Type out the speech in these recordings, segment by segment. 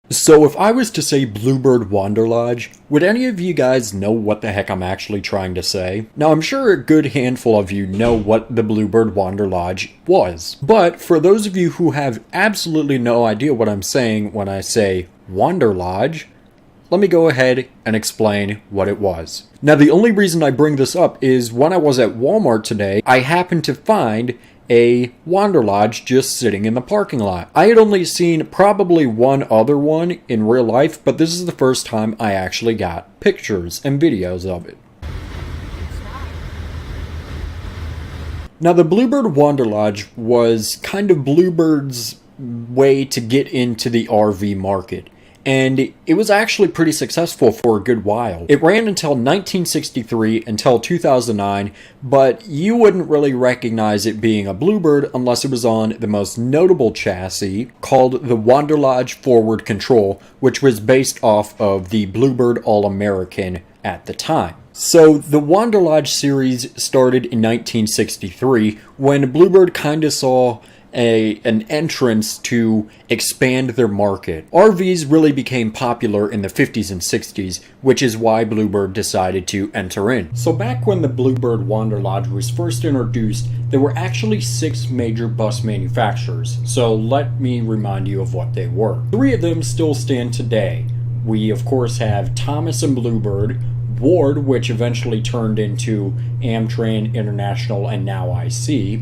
So if I was to say Bluebird Wanderlodge, would any of you guys know what the heck I'm actually trying to say? Now I'm sure a good handful of you know what the Bluebird Wanderlodge was. But for those of you who have absolutely no idea what I'm saying when I say Wanderlodge, let me go ahead and explain what it was. Now the only reason I bring this up is when I was at Walmart today, I happened to find a Wanderlodge just sitting in the parking lot. I had only seen probably one other one in real life, but this is the first time I actually got pictures and videos of it. Now the Bluebird Wanderlodge was kind of Bluebird's way to get into the RV market. And it was actually pretty successful for a good while. It ran until 1963, until 2009, but you wouldn't really recognize it being a Bluebird unless it was on the most notable chassis called the Wanderlodge Forward Control, which was based off of the Bluebird All-American at the time. So the Wanderlodge series started in 1963 when Bluebird kind of saw an entrance to expand their market. RVs really became popular in the 50s and 60s, which is why Bluebird decided to enter in. So back when the Bluebird Wanderlodge was first introduced, there were actually 6 major bus manufacturers. So let me remind you of what they were. 3 of them still stand today. We of course have Thomas and Bluebird, Ward, which eventually turned into Amtran International and now IC.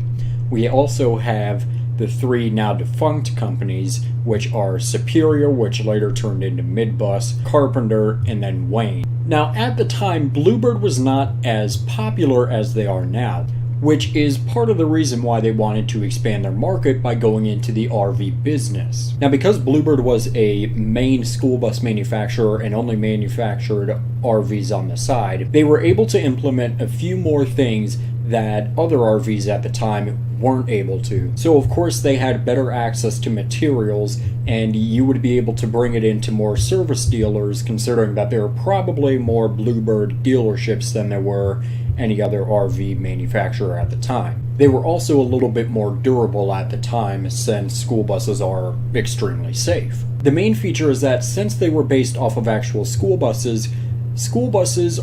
We also have the 3 now defunct companies, which are Superior, which later turned into Midbus, Carpenter, and then Wayne. Now, at the time, Bluebird was not as popular as they are now, which is part of the reason why they wanted to expand their market by going into the RV business. Now, because Bluebird was a main school bus manufacturer and only manufactured RVs on the side, they were able to implement a few more things that other RVs at the time weren't able to. So of course they had better access to materials, and you would be able to bring it into more service dealers, considering that there were probably more Bluebird dealerships than there were any other RV manufacturer at the time. They were also a little bit more durable at the time, since school buses are extremely safe. The main feature is that since they were based off of actual school buses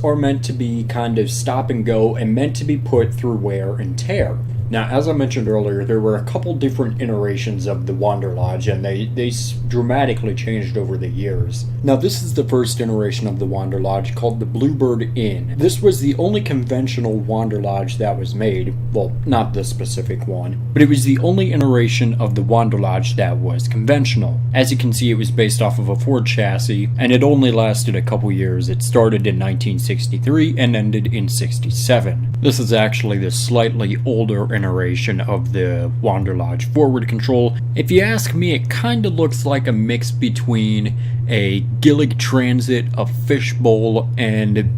are meant to be kind of stop and go and meant to be put through wear and tear. Now, as I mentioned earlier, there were a couple different iterations of the Wanderlodge, and they dramatically changed over the years. Now, this is the first iteration of the Wanderlodge, called the Bluebird Inn. This was the only conventional Wanderlodge that was made. Well, not this specific one, but it was the only iteration of the Wanderlodge that was conventional. As you can see, it was based off of a Ford chassis, and it only lasted a couple years. It started in 1963 and ended in 67. This is actually the slightly older iteration of the Wanderlodge Forward Control. If you ask me, it kind of looks like a mix between a Gillig Transit, a Fishbowl, and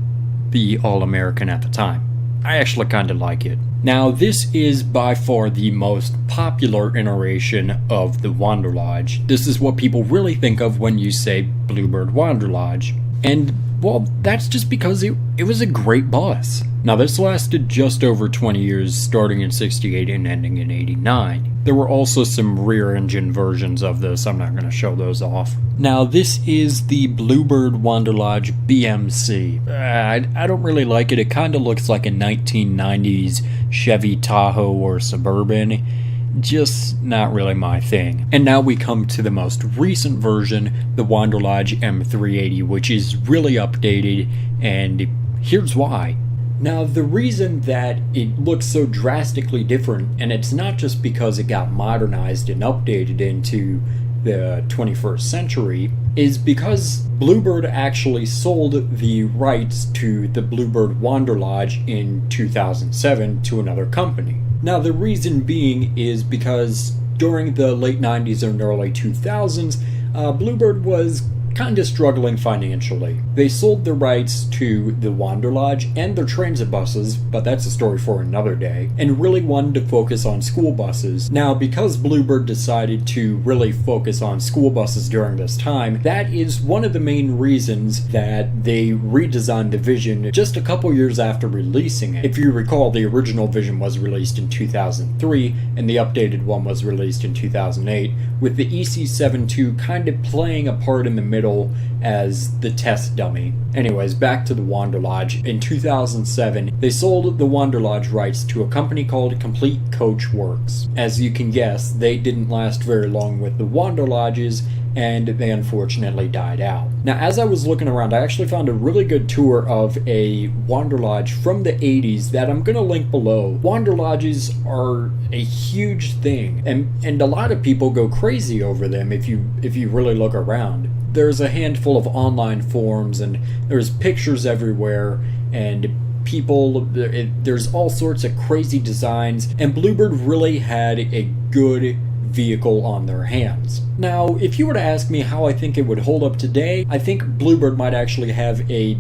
the All-American at the time. I actually kind of like it. Now, this is by far the most popular iteration of the Wanderlodge. This is what people really think of when you say Bluebird Wanderlodge. And, well, that's just because it was a great bus. Now, this lasted just over 20 years, starting in 68 and ending in 89. There were also some rear-engine versions of this. I'm not going to show those off. Now, this is the Bluebird Wanderlodge BMC. I don't really like it. It kind of looks like a 1990s Chevy Tahoe or Suburban. Just not really my thing. And now we come to the most recent version, the Wanderlodge M380, which is really updated, and here's why. Now, the reason that it looks so drastically different, and it's not just because it got modernized and updated into the 21st century, is because Bluebird actually sold the rights to the Bluebird Wanderlodge in 2007 to another company. Now, the reason being is because during the late 90s and early 2000s, Bluebird was kind of struggling financially. They sold their rights to the Wanderlodge and their transit buses, but that's a story for another day, and really wanted to focus on school buses. Now, because Bluebird decided to really focus on school buses during this time, that is one of the main reasons that they redesigned the Vision just a couple years after releasing it. If you recall, the original Vision was released in 2003, and the updated one was released in 2008, with the EC72 kind of playing a part in the middle as the test dummy. Anyways, back to the Wanderlodge. In 2007, they sold the Wanderlodge rights to a company called Complete Coach Works. As you can guess, they didn't last very long with the Wanderlodges, and they unfortunately died out. Now, as I was looking around, I actually found a really good tour of a Wanderlodge from the 80s that I'm going to link below. Wanderlodges are a huge thing, and a lot of people go crazy over them if you really look around. There's a handful of online forums, and there's pictures everywhere, and there's all sorts of crazy designs, and Bluebird really had a good vehicle on their hands. Now, if you were to ask me how I think it would hold up today, I think Bluebird might actually have a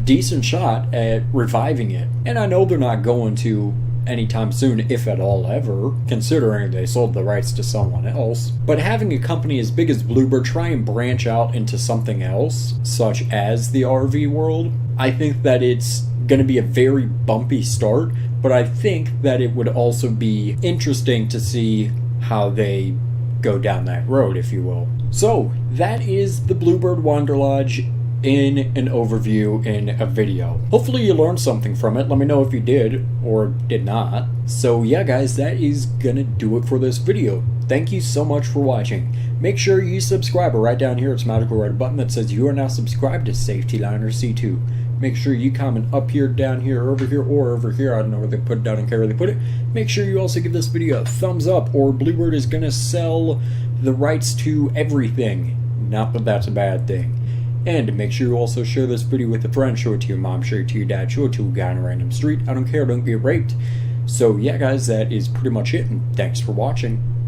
decent shot at reviving it. And I know they're not going to anytime soon, if at all ever, considering they sold the rights to someone else. But having a company as big as Bluebird try and branch out into something else, such as the RV world, I think that it's going to be a very bumpy start, but I think that it would also be interesting to see how they go down that road, if you will. So, that is the Bluebird Wanderlodge in an overview in a video. Hopefully you learned something from it. Let me know if you did or did not. So yeah guys, that is gonna do it for this video. Thank you so much for watching. Make sure you subscribe, or right down here it's magical red button that says you are now subscribed to Safety Liner C2. Make sure you comment up here, down here, over here, or over here. I don't know where they put it, down and care where they put it. Make sure you also give this video a thumbs up, or Bluebird is gonna sell the rights to everything. Not that that's a bad thing. And make sure you also share this video with a friend. Show it to your mom, show it to your dad, show it to a guy on a random street. I don't care, don't get raped. So yeah guys, that is pretty much it, and thanks for watching.